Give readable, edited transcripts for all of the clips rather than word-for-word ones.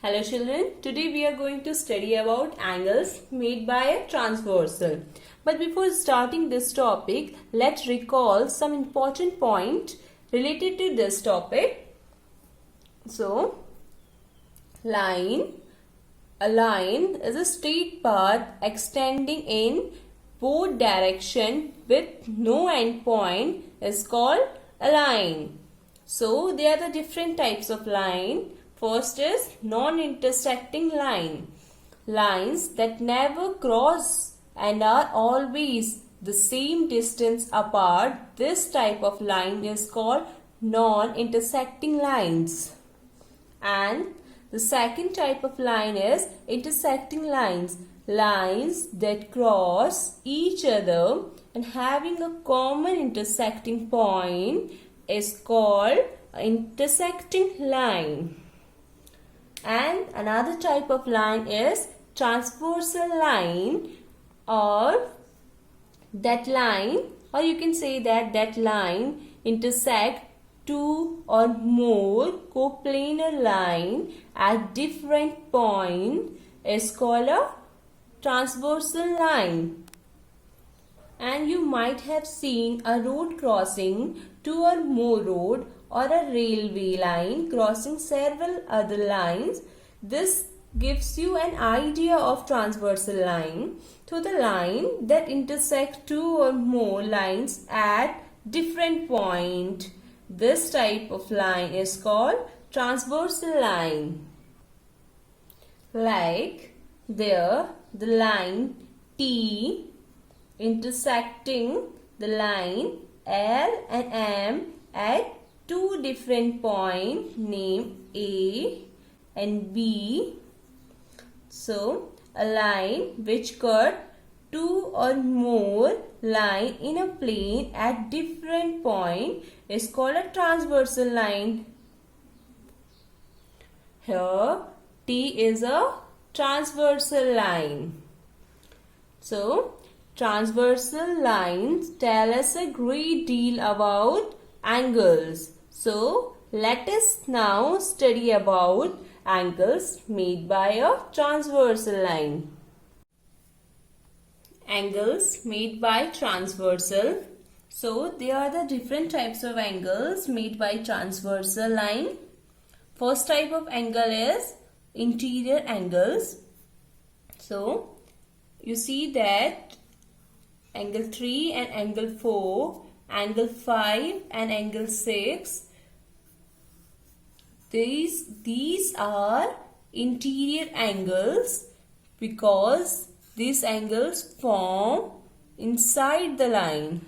Hello children, today we are going to study about angles made by a transversal. But before starting this topic, let's recall some important point related to this topic. So, a line is a straight path extending in both direction with no end point is called a line. So, there are the different types of line. First is non-intersecting line. Lines that never cross and are always the same distance apart. This type of line is called non-intersecting lines. And the second type of line is intersecting lines. Lines that cross each other and having a common intersecting point is called intersecting line. And another type of line is transversal line, or that line, or you can say that line intersect two or more coplanar line at different point is called a transversal line. And you might have seen a road crossing two or more road or a railway line crossing several other lines. This gives you an idea of transversal line. So the line that intersects two or more lines at different point. This type of line is called transversal line. Like there, the line T intersecting the line L and M at two different points named A and B. So, a line which cut two or more line in a plane at different point is called a transversal line. Here, T is a transversal line. So, transversal lines tell us a great deal about angles. So, let us now study about angles made by a transversal line. Angles made by transversal. So, there are the different types of angles made by transversal line. First type of angle is interior angles. So, you see that angle 3 and angle 4, angle 5 and angle 6. These are interior angles because these angles form inside the line.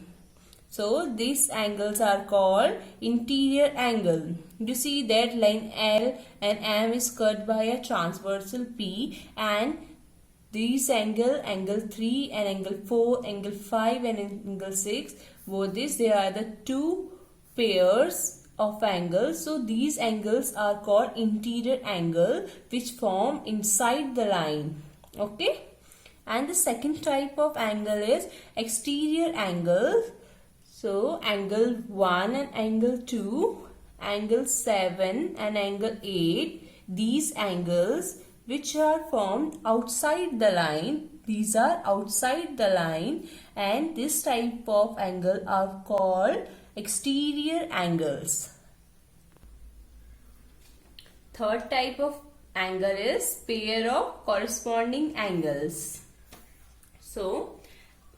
So these angles are called interior angle. You see that line L and M is cut by a transversal P, and these angle 3 and angle 4, angle 5 and angle 6, both these, they are the two pairs of angles. So these angles are called interior angle which form inside the line. Okay. And the second type of angle is exterior angle. So angle 1 and angle 2, angle 7 and angle 8, these angles which are formed outside the line. These are outside the line, and this type of angle are called exterior angles. Third type of angle is pair of corresponding angles. So,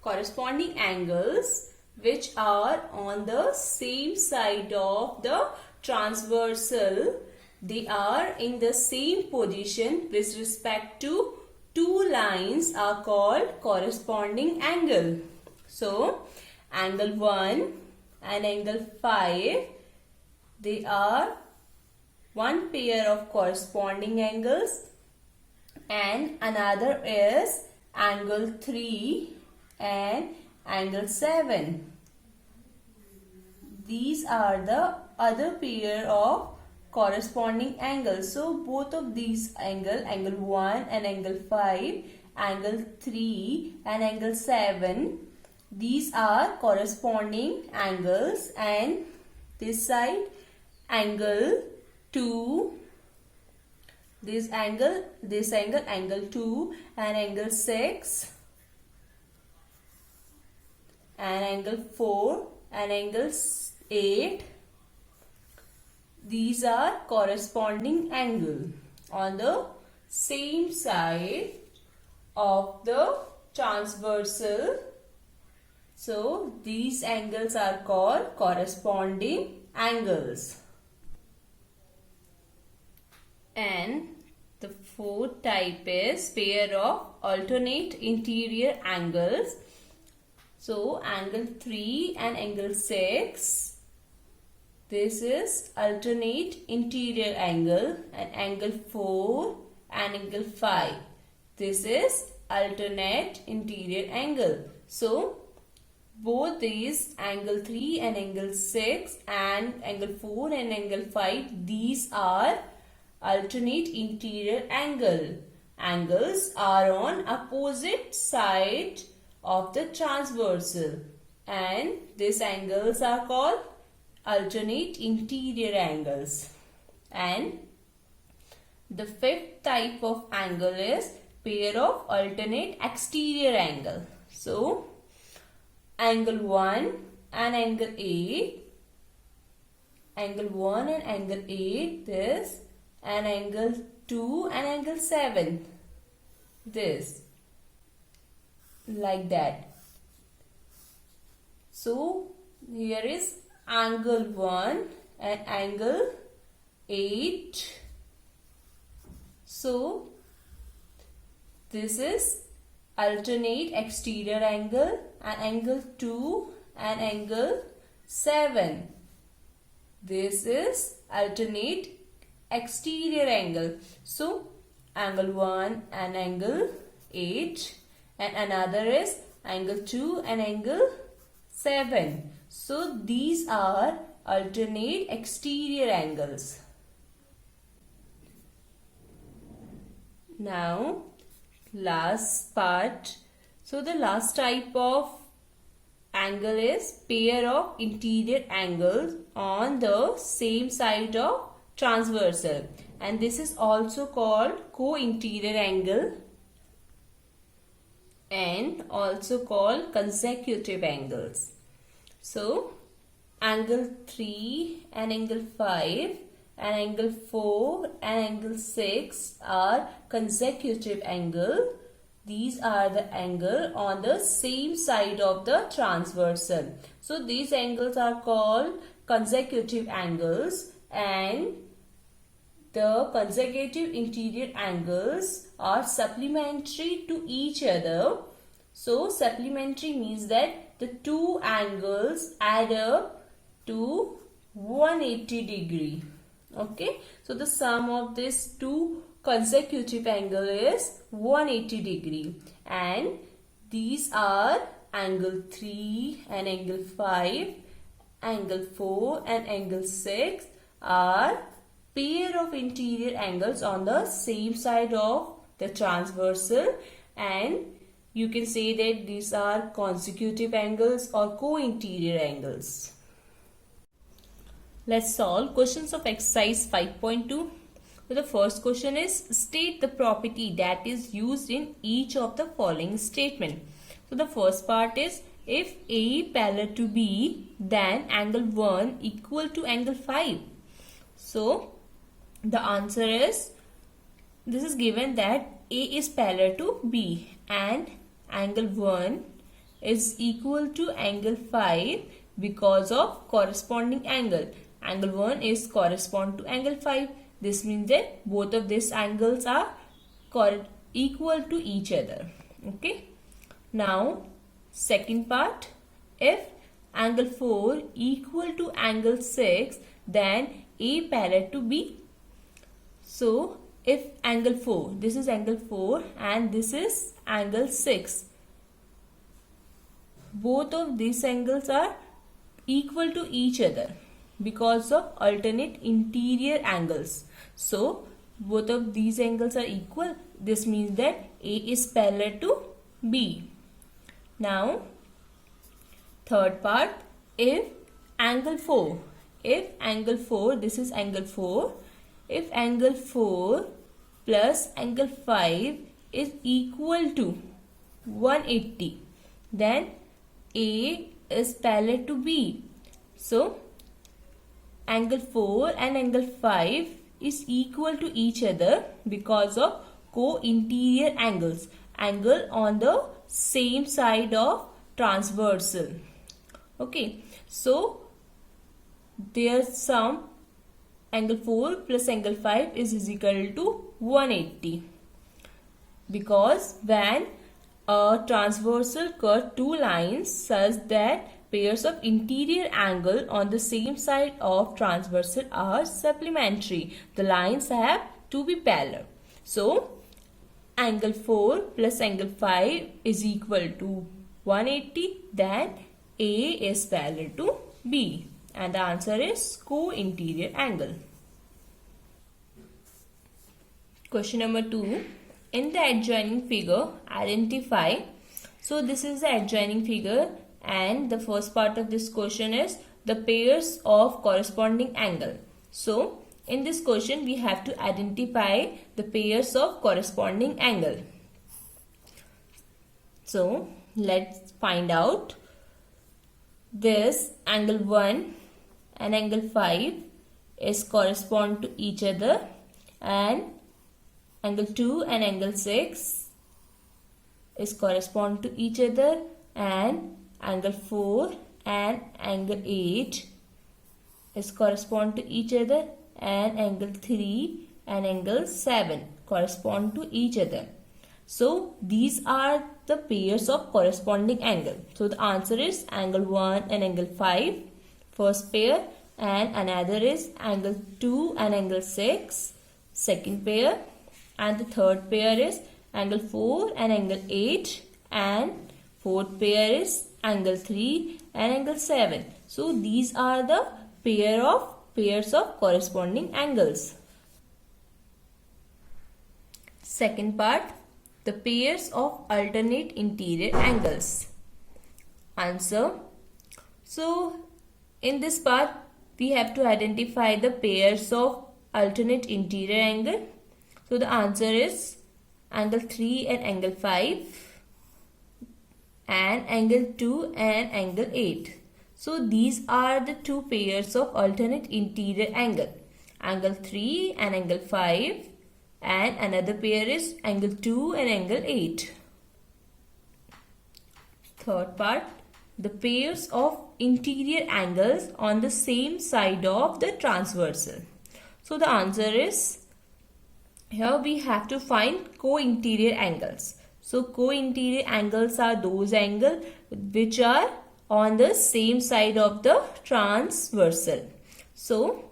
corresponding angles which are on the same side of the transversal, they are in the same position with respect to two lines are called corresponding angle. So, angle 1 and angle 5, they are one pair of corresponding angles, and another is angle 3 and angle 7. These are the other pair of corresponding angles. So both of these angle 1 and angle 5, angle 3 and angle 7, these are corresponding angles, and this side angle 2, this angle, angle 2, and angle 6, and angle 4, and angle 8. These are corresponding angle on the same side of the transversal. So these angles are called corresponding angles. And the fourth type is pair of alternate interior angles. So angle 3 and angle 6. This is alternate interior angle, and angle 4 and angle 5. This is alternate interior angle. So both these angle 3 and angle 6 and angle 4 and angle 5, these are alternate interior angle. Angles are on opposite side of the transversal, and these angles are called alternate interior angles. And the fifth type of angle is pair of alternate exterior angle. So angle 1 and angle 8, angle 1 and angle 8, this, and angle 2 and angle 7, this, like that. So here is angle 1 and angle 8. So this is alternate exterior angle, and angle 2 and angle 7. This is alternate exterior angle. So angle 1 and angle 8, and another is angle 2 and angle 7. So these are alternate exterior angles. Now last part. So the last type of angle is pair of interior angles on the same side of transversal, and this is also called co-interior angle and also called consecutive angles. So angle 3 and angle 5 and angle 4 and angle 6 are consecutive angle. These are the angle on the same side of the transversal. So these angles are called consecutive angles, and the consecutive interior angles are supplementary to each other. So supplementary means that the two angles add up to 180 degree. Okay, so the sum of these two consecutive angle is 180 degree, and these are angle 3 and angle 5, angle 4 and angle 6 are pair of interior angles on the same side of the transversal, and you can say that these are consecutive angles or co-interior angles. Let's solve questions of exercise 5.2. So the first question is, state the property that is used in each of the following statement. So the first part is, if A parallel to B, then angle 1 equal to angle 5. So the answer is, this is given that A is parallel to B and angle 1 is equal to angle 5 because of corresponding angle. Angle 1 is correspond to angle 5. This means that both of these angles are equal to each other. Okay. Now second part, if angle 4 equal to angle 6, then A parallel to B. So if angle 4, this is angle 4 and this is angle 6, both of these angles are equal to each other because of alternate interior angles. So both of these angles are equal. This means that A is parallel to B. Now third part, if angle 4, this is angle 4, if angle 4 plus angle 5 is equal to 180. Then A is parallel to B. So angle 4 and angle 5 is equal to each other because of co-interior angles. Angle on the same side of transversal. Okay. So their sum angle 4 plus angle 5 is equal to 180. Because when a transversal cut two lines such that pairs of interior angle on the same side of transversal are supplementary, the lines have to be parallel. So angle 4 plus angle 5 is equal to 180. Then A is parallel to B, and the answer is co-interior angle. Question number 2. In the adjoining figure, identify. So this is the adjoining figure, and the first part of this question is the pairs of corresponding angle. So in this question, we have to identify the pairs of corresponding angle. So let's find out. This angle 1 and angle 5 is correspond to each other, and angle 2 and angle 6 is correspond to each other, and angle 4 and angle 8 is correspond to each other, and angle 3 and angle 7 correspond to each other. So these are the pairs of corresponding angle. So the answer is angle 1 and angle 5, first pair, and another is angle 2 and angle 6, second pair, and the third pair is angle 4 and angle 8, and fourth pair is angle 3 and angle 7. So these are the pairs of corresponding angles. Second part, the pairs of alternate interior angles. Answer. So in this part, we have to identify the pairs of alternate interior angle. So the answer is angle 3 and angle 5, and angle 2 and angle 8. So these are the two pairs of alternate interior angle. Angle 3 and angle 5, and another pair is angle 2 and angle 8. Third part, the pairs of interior angles on the same side of the transversal. So the answer is, here we have to find co-interior angles. So co-interior angles are those angles which are on the same side of the transversal. So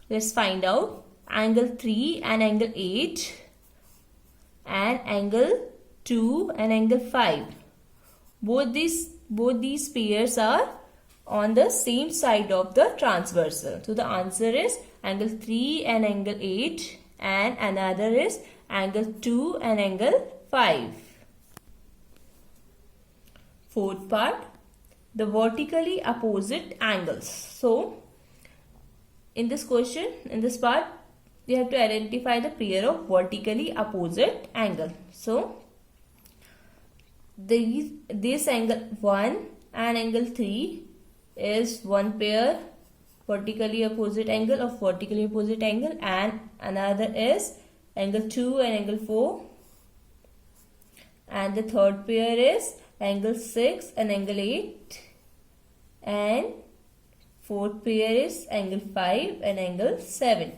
let's find out. Angle 3 and angle 8, and angle 2 and angle 5. Both these pairs are on the same side of the transversal. So the answer is angle 3 and angle 8, and another is angle 2 and angle 5. Fourth part, the vertically opposite angles. So in this question, in this part, we have to identify the pair of vertically opposite angle. So this angle 1 and angle 3 is one pair vertically opposite angle, and another is angle 2 and angle 4, and the third pair is angle 6 and angle 8, and fourth pair is angle 5 and angle 7.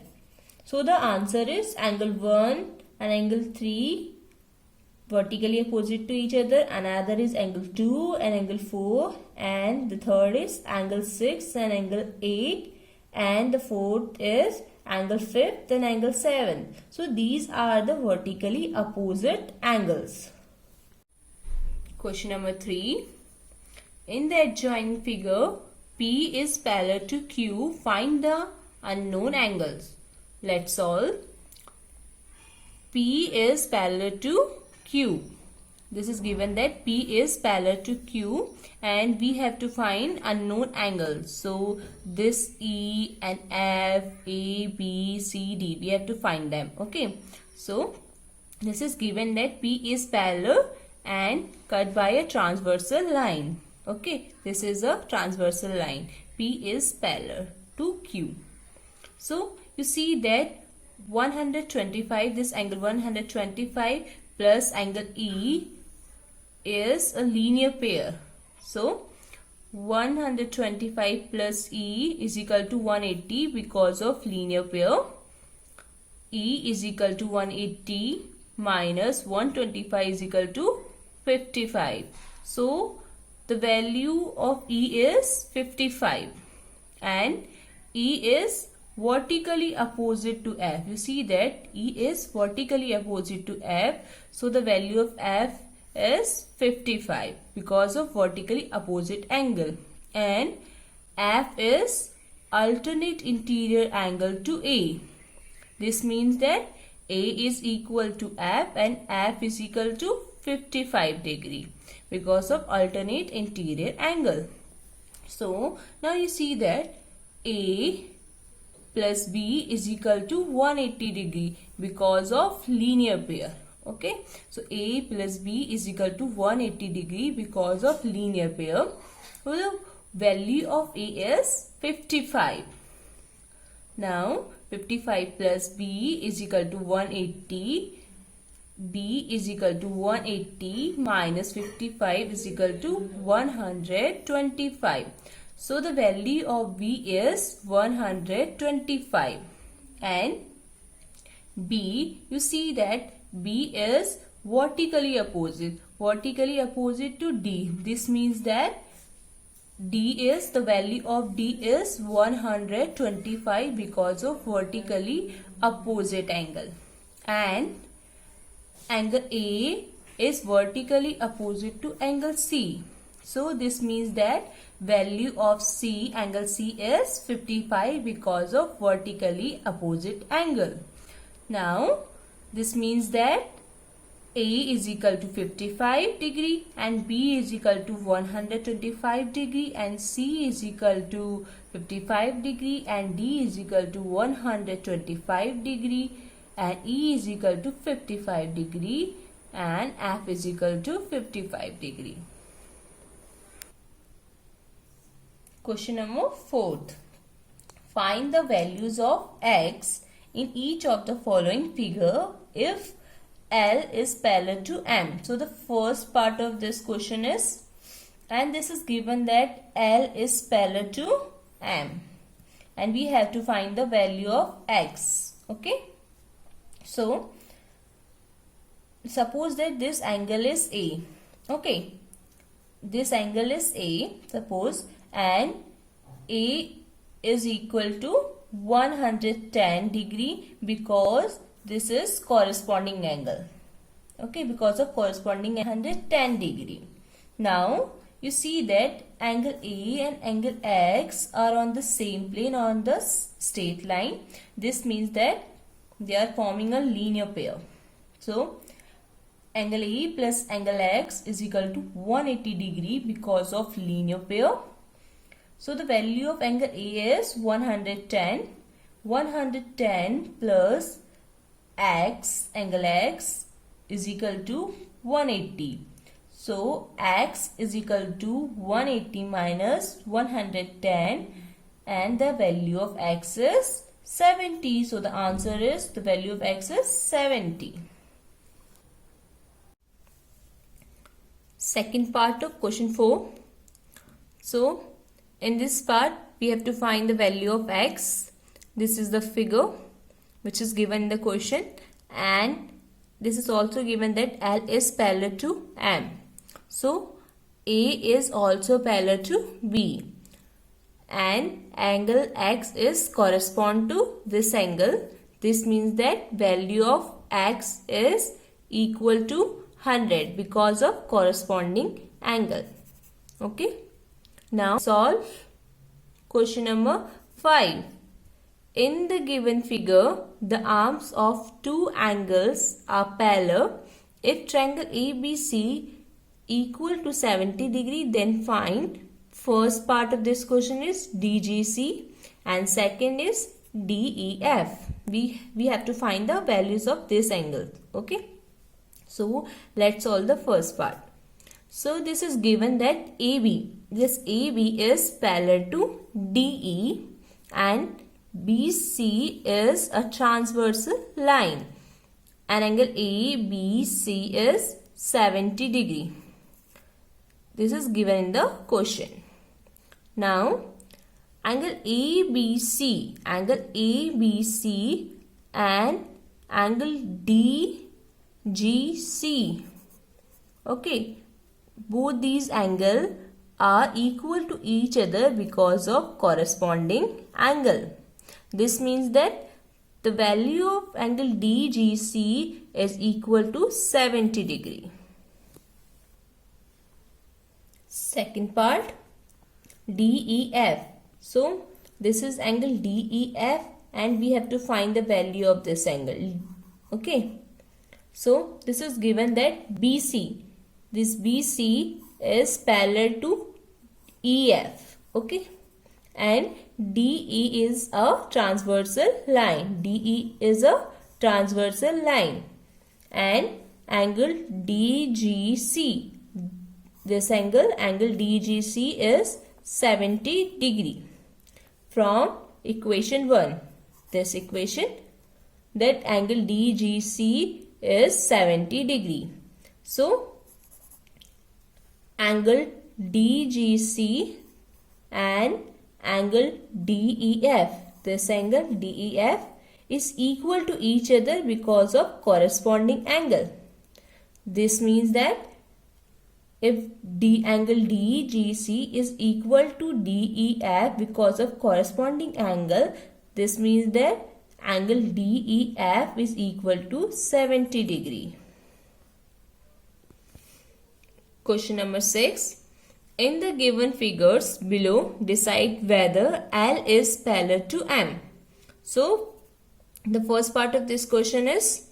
So the answer is angle 1 and angle 3 vertically opposite to each other, another is angle 2 and angle 4, and the third is angle 6 and angle 8, and the fourth is angle 5th and angle 7. So these are the vertically opposite angles. Question number 3. In the adjoining figure, P is parallel to Q. Find the unknown angles. Let's solve. P is parallel to Q. This is given that P is parallel to Q, and we have to find unknown angles. So this E and F, A, B, C, D, we have to find them. Okay. So this is given that P is parallel and cut by a transversal line. Okay, this is a transversal line. P is parallel to Q. So you see that 125, this angle 125 plus angle E is a linear pair. So 125 plus E is equal to 180 because of linear pair. E is equal to 180 minus 125 is equal to 55. So the value of E is 55 and E is vertically opposite to F. You see that E is vertically opposite to F. So the value of F is 55 because of vertically opposite angle. And F is alternate interior angle to A. This means that A is equal to F and F is equal to 55 degree because of alternate interior angle. So now you see that A plus B is equal to 180 degree because of linear pair. Okay, so A plus B is equal to 180 degree because of linear pair. So the value of A is 55. Now 55 plus B is equal to 180. B is equal to 180 minus 55 is equal to 125. So the value of B is 125 and B, you see that B is vertically opposite to D. This means that D is, the value of D is 125 because of vertically opposite angle. And angle A is vertically opposite to angle C. So this means that value of C, angle C is 55 because of vertically opposite angle. Now this means that A is equal to 55 degree and B is equal to 125 degree and C is equal to 55 degree and D is equal to 125 degree and E is equal to 55 degree and F is equal to 55 degree. Question number 4. Find the values of X in each of the following figure if L is parallel to M. So the first part of this question is, and this is given that L is parallel to M and we have to find the value of X. Okay. So suppose that this angle is A. Okay. This angle is A, suppose, and A is equal to 110 degree because this is corresponding angle. Okay, because of corresponding 110 degree. Now you see that angle A and angle X are on the same plane, on the straight line. This means that they are forming a linear pair. So angle A plus angle X is equal to 180 degree because of linear pair. So the value of angle A is 110. 110 plus X, angle X is equal to 180. So X is equal to 180 minus 110 and the value of X is 70. So the answer is, the value of X is 70. Second part of question 4. So in this part we have to find the value of X. This is the figure which is given in the question and this is also given that L is parallel to M. So A is also parallel to B and angle X is correspond to this angle. This means that value of X is equal to 100 because of corresponding angle. Okay. Now solve question number 5. In the given figure, the arms of two angles are parallel. If triangle ABC equal to 70 degree, then find, first part of this question is DGC and second is DEF. We have to find the values of this angle. Okay. So let's solve the first part. So this is given that AB. This AB is parallel to DE and BC is a transversal line. And angle ABC is 70 degree. This is given in the question. Now angle ABC and angle DGC. Okay, both these angles are equal to each other because of corresponding angle. This means that the value of angle DGC is equal to 70 degree. Second part, DEF. So this is angle DEF and we have to find the value of this angle. Okay. So this is given that BC. This BC is parallel to EF. Okay. And DE is a transversal line. DE is a transversal line. And angle DGC. This angle DGC is 70 degree. From equation 1. This equation, that angle DGC is 70 degree. So angle DGC and angle DEF, this angle DEF is equal to each other because of corresponding angle. This means that if angle DGC is equal to DEF because of corresponding angle, this means that angle DEF is equal to 70 degree. Question number 6. In the given figures below, decide whether L is parallel to M. So, the first part of this question is,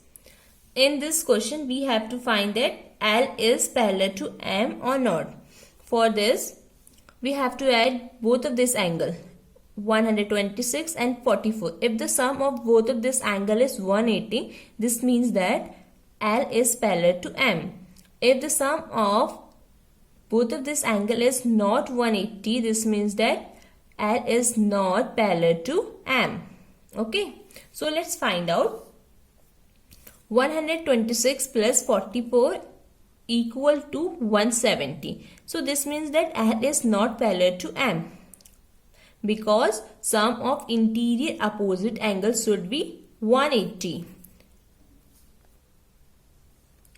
in this question we have to find that L is parallel to M or not. For this, we have to add both of this angle, 126 and 44. If the sum of both of this angle is 180, this means that L is parallel to M. If the sum of both of this angle is not 180, this means that L is not parallel to M. Okay, so let's find out. 126 plus 44 equal to 170. So this means that L is not parallel to M because sum of interior opposite angles should be 180.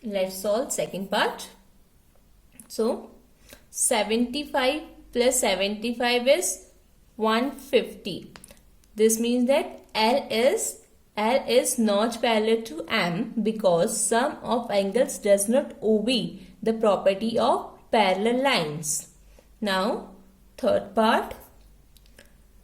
Let's solve second part. So 75 plus 75 is 150. This means that L is not parallel to M because sum of angles does not obey the property of parallel lines. Now, third part,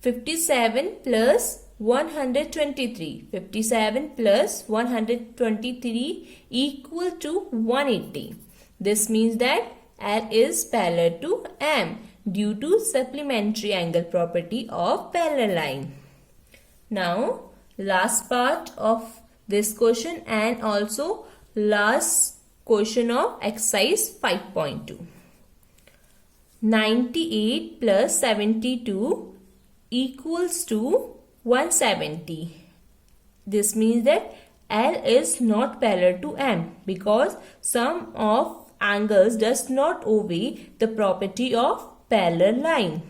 57 plus 123. 57 plus 123 equal to 180. This means that L is parallel to M due to supplementary angle property of parallel line. Now, last part of this question and also last question of exercise 5.2. 98 plus 72 equals to 170. This means that L is not parallel to M because sum of angles does not obey the property of parallel line.